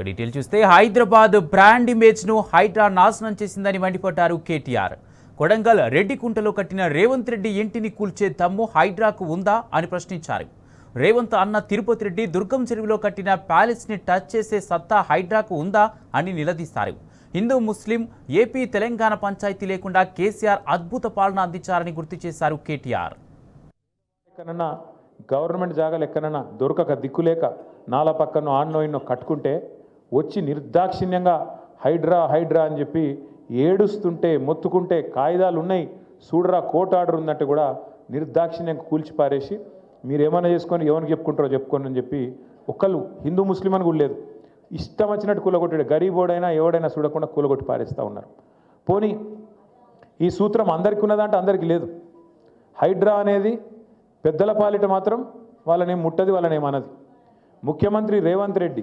Detail చూస్తే Hyderabad brand image ను హైడ్రా నాశనం చేసిందని మండిపడ్డారు కేటీఆర్. కొడంగల్ రెడ్డికుంటలో కట్టిన రేవంత్ రెడ్డి ఇంటిని కూల్చే దమ్ము హైడ్రాకు ఉందా అని ప్రశ్నించారు. రేవంత్ అన్న తిరుపతి రెడ్డి దుర్గం చెరువులో కట్టిన ప్యాలెస్ ని టచ్ చేసే సత్తా హైడ్రాకు ఉందా అని నిలదీశారు. హిందూ ముస్లిం ఏపీ తెలంగాణ పంచాయతీ లేకుండా కేసీఆర్ అద్భుత పాలన అందించారని గుర్తు చేశారు కేటీఆర్. గవర్నమెంట్ జాగాలు ఎక్కడన్నా దొరకక దిక్కులేక నాలా పక్కన ఆన్నో ఇన్నో కట్టుకుంటే వచ్చి నిర్దాక్షిణ్యంగా హైడ్రా హైడ్రా అని చెప్పి ఏడుస్తుంటే మొత్తుకుంటే కాయిదాలు ఉన్నాయి చూడరా కోర్టు ఆర్డర్ ఉందంటే కూడా నిర్దాక్షిణ్యంగా కూల్చిపారేసి మీరేమైనా చేసుకొని ఎవరికి చెప్పుకుంటారో చెప్పుకోండి అని చెప్పి ఒకళ్ళు హిందూ ముస్లిం అని కూడా లేదు, ఇష్టం వచ్చినట్టు కూలగొట్టాడు. గరీబోడైనా ఎవడైనా చూడకుండా కూలగొట్టి పారేస్తూ ఉన్నారు. పోనీ ఈ సూత్రం అందరికీ ఉన్నదంటే అందరికీ లేదు. హైడ్రా అనేది పెద్దల పాలిట మాత్రం వాళ్ళనేం ముట్టది, వాళ్ళనేమన్నది. ముఖ్యమంత్రి రేవంత్ రెడ్డి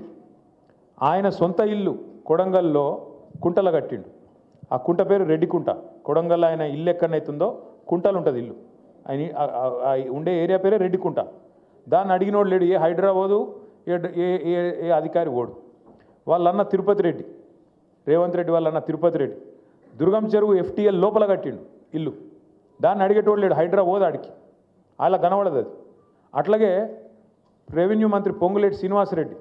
ఆయన సొంత ఇల్లు కొడంగల్లో కుంటలు కట్టిండు. ఆ కుంట పేరు రెడ్డికుంట. కొడంగల్ ఆయన ఇల్లు ఎక్కడైతుందో కుంటలు ఉంటుంది ఇల్లు, ఆయన ఉండే ఏరియా పేరే రెడ్డికుంట. దాన్ని అడిగినోడు లేడు, ఏ హైడ్రా పోదు, ఏ అధికారి ఓడు. వాళ్ళన్న తిరుపతి రెడ్డి, రేవంత్ రెడ్డి వాళ్ళన్న తిరుపతి రెడ్డి దుర్గం చెరువు FTL లోపల కట్టిండు ఇల్లు. దాన్ని అడిగేటోడు లేడు, హైడ్రా పోదు ఆడికి, అలా కనబడదు అది. అట్లాగే రెవెన్యూ మంత్రి పొంగులేటి శ్రీనివాసరెడ్డి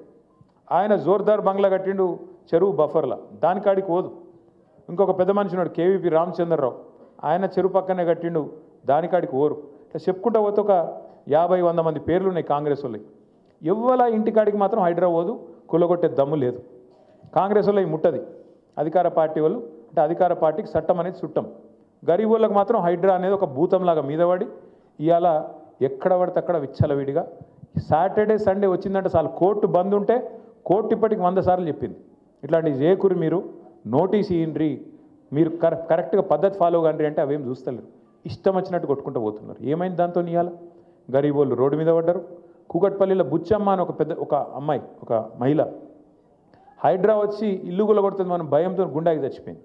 ఆయన జోర్దార్ బంగ్లా కట్టిండు చెరువు బఫర్లా, దానికాడికి పోదు. ఇంకొక పెద్ద మనిషి ఉన్నాడు KVP రామచంద్రరావు, ఆయన చెరువు పక్కనే కట్టిండు, దానికాడికి ఓరు. ఇట్లా చెప్పుకుంటూ పోతే ఒక 50-100 మంది పేర్లు ఉన్నాయి కాంగ్రెస్ వాళ్ళకి. ఎవ్వల ఇంటికాడికి మాత్రం హైడ్రా పోదు, కూలగొట్టే దమ్ము లేదు. కాంగ్రెస్ వాళ్ళకి ముట్టది, అధికార పార్టీ వాళ్ళు అంటే అధికార పార్టీకి చట్టం అనేది చుట్టం. గరీబ్ వాళ్ళకి మాత్రం హైడ్రా అనేది ఒక భూతంలాగా మీదపడి ఇవాళ ఎక్కడ పడితే అక్కడ విచ్చలవిడిగా సాటర్డే సండే వచ్చిందంటే చాలు కోర్టు బంద్ ఉంటే కోర్టు ఇప్పటికి 100 సార్లు చెప్పింది ఇట్లాంటివి చేయకూరి, మీరు నోటీస్ ఇయ్యండ్రి, మీరు కరెక్ట్గా పద్ధతి ఫాలో కండ్రి అంటే అవేం చూస్తలేరు, ఇష్టం వచ్చినట్టు కొట్టుకుంటూ పోతున్నారు. ఏమైంది దాంతో ఇవాళ గరీబ్ వాళ్ళు రోడ్డు మీద పడ్డారు. కూకట్పల్లిలో బుచ్చమ్మ అని ఒక అమ్మాయి, ఒక మహిళ హైడ్రా వచ్చి ఇల్లు కొడుతుంది మనం భయంతో గుండాకి చచ్చిపోయింది.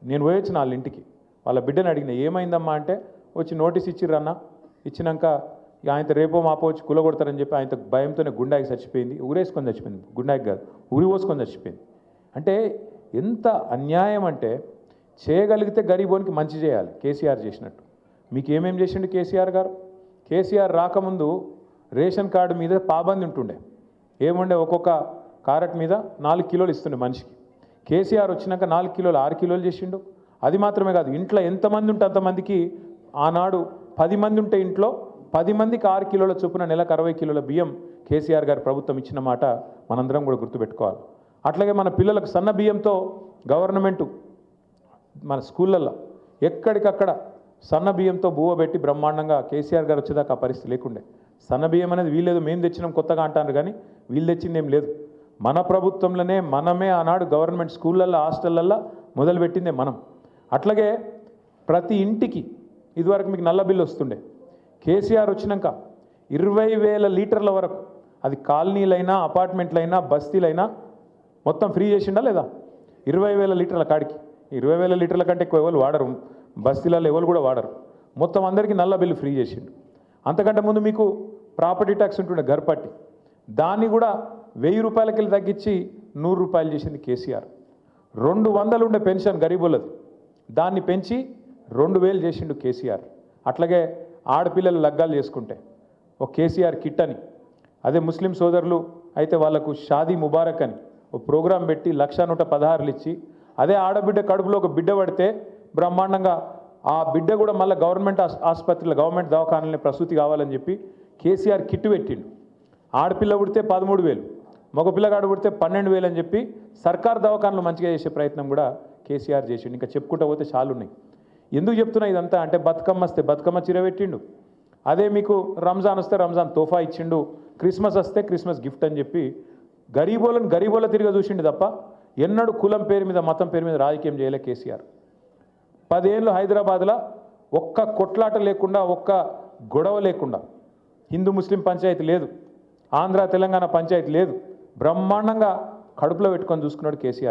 నేను పోయొచ్చిన వాళ్ళ ఇంటికి, వాళ్ళ బిడ్డని అడిగిన ఏమైందమ్మా అంటే వచ్చి నోటీస్ ఇచ్చిర్రన్న, ఇచ్చినాక ఆయనతో రేపో మాపో వచ్చి కూలగొడతారని చెప్పి ఆయనతో భయంతోనే గుండాకి చచ్చిపోయింది. ఊరేసుకొని చచ్చిపోయింది, గుండాకి కాదు ఊరి పోసుకొని చచ్చిపోయింది. అంటే ఎంత అన్యాయం అంటే చేయగలిగితే గరీబోనికి మంచి చేయాలి కేసీఆర్ చేసినట్టు. మీకు ఏమేం చేసిండు కేసీఆర్ గారు? కేసీఆర్ రాకముందు రేషన్ కార్డు మీద పాబంది ఉంటుండే, ఏముండే ఒక్కొక్క కారెట్ మీద 4 కిలోలు ఇస్తుండే మనిషికి. కేసీఆర్ వచ్చినాక 4 కిలోలు 6 కిలోలు చేసిండు. అది మాత్రమే కాదు, ఇంట్లో ఎంతమంది ఉంటే అంతమందికి ఆనాడు 10 మంది ఉంటే ఇంట్లో 10 మందికి 6 కిలోల చొప్పున నెలకు 60 కిలోల బియ్యం కేసీఆర్ గారి ప్రభుత్వం ఇచ్చిన మాట మనందరం కూడా గుర్తుపెట్టుకోవాలి. అట్లాగే మన పిల్లలకు సన్న బియ్యంతో గవర్నమెంటు మన స్కూళ్ళల్లో ఎక్కడికక్కడ సన్న బియ్యంతో బువ్వ పెట్టి బ్రహ్మాండంగా కేసీఆర్ గారు వచ్చేదాకా ఆ పరిస్థితి లేకుండే. సన్న బియ్యం అనేది వీలేదు, మేము తెచ్చినాం కొత్తగా అంటారు కానీ వీళ్ళు తెచ్చింది ఏం లేదు. మన ప్రభుత్వంలోనే మనమే ఆనాడు గవర్నమెంట్ స్కూళ్ళల్లో హాస్టళ్ళల్లో మొదలుపెట్టిందే మనం. అట్లాగే ప్రతి ఇంటికి ఇదివరకు మీకు నల్ల బిల్లు వస్తుండే, కేసీఆర్ వచ్చినాక 20,000 లీటర్ల వరకు, అది కాలనీలైనా అపార్ట్మెంట్లైనా బస్తీలైనా మొత్తం ఫ్రీ చేసిండా లేదా? 20,000 లీటర్ల కాడికి, 20,000 లీటర్ల కంటే ఎక్కువ ఎవరు వాడరు, బస్తీలలో ఎవరు కూడా వాడరు. మొత్తం అందరికీ నల్ల బిల్లు ఫ్రీ చేసిండు. అంతకంటే ముందు మీకు ప్రాపర్టీ ట్యాక్స్ ఉంటుండే గర్పట్టి, దాన్ని కూడా 1000 రూపాయలకి తగ్గించి 100 రూపాయలు చేసింది కేసీఆర్. 200 ఉండే పెన్షన్ గరీబులది, దాన్ని పెంచి 2000 చేసిండు కేసీఆర్. అట్లాగే ఆడపిల్లలు లగ్గాలు చేసుకుంటే ఒక కేసీఆర్ కిట్ అని, అదే ముస్లిం సోదరులు అయితే వాళ్ళకు షాదీ ముబారక్ అని ఒక ప్రోగ్రాం పెట్టి 1,116 ఇచ్చి, అదే ఆడబిడ్డ కడుపులో ఒక బిడ్డ పడితే బ్రహ్మాండంగా ఆ బిడ్డ కూడా మళ్ళీ గవర్నమెంట్ ఆసుపత్రిలో గవర్నమెంట్ దవాఖానాలని ప్రసూతి కావాలని చెప్పి కేసీఆర్ కిట్ పెట్టిండు. ఆడపిల్ల పుడితే 13,000, మగ పిల్లగాడు పుడితే 12,000 అని చెప్పి సర్కార్ దవాఖానలు మంచిగా చేసే ప్రయత్నం కూడా కేసీఆర్ చేసిండు. ఇంకా చెప్పుకుంటూ పోతే చాలు ఉన్నాయి. ఎందుకు చెప్తున్నా ఇదంతా అంటే బతుకమ్మ వస్తే బతుకమ్మ చీర పెట్టిండు, అదే మీకు రంజాన్ వస్తే రంజాన్ తోఫా ఇచ్చిండు, క్రిస్మస్ వస్తే క్రిస్మస్ గిఫ్ట్ అని చెప్పి గరీబోళ్ళ తిరిగి చూసిండు తప్ప ఎన్నడూ కులం పేరు మీద మతం పేరు మీద రాజకీయం చేయలే కేసీఆర్. 10 ఏళ్ళు హైదరాబాద్లో ఒక్క కొట్లాట లేకుండా, ఒక్క గొడవ లేకుండా, హిందూ ముస్లిం పంచాయతీ లేదు, ఆంధ్ర తెలంగాణ పంచాయతీ లేదు, బ్రహ్మాండంగా కడుపులో పెట్టుకొని చూసుకున్నాడు కేసీఆర్.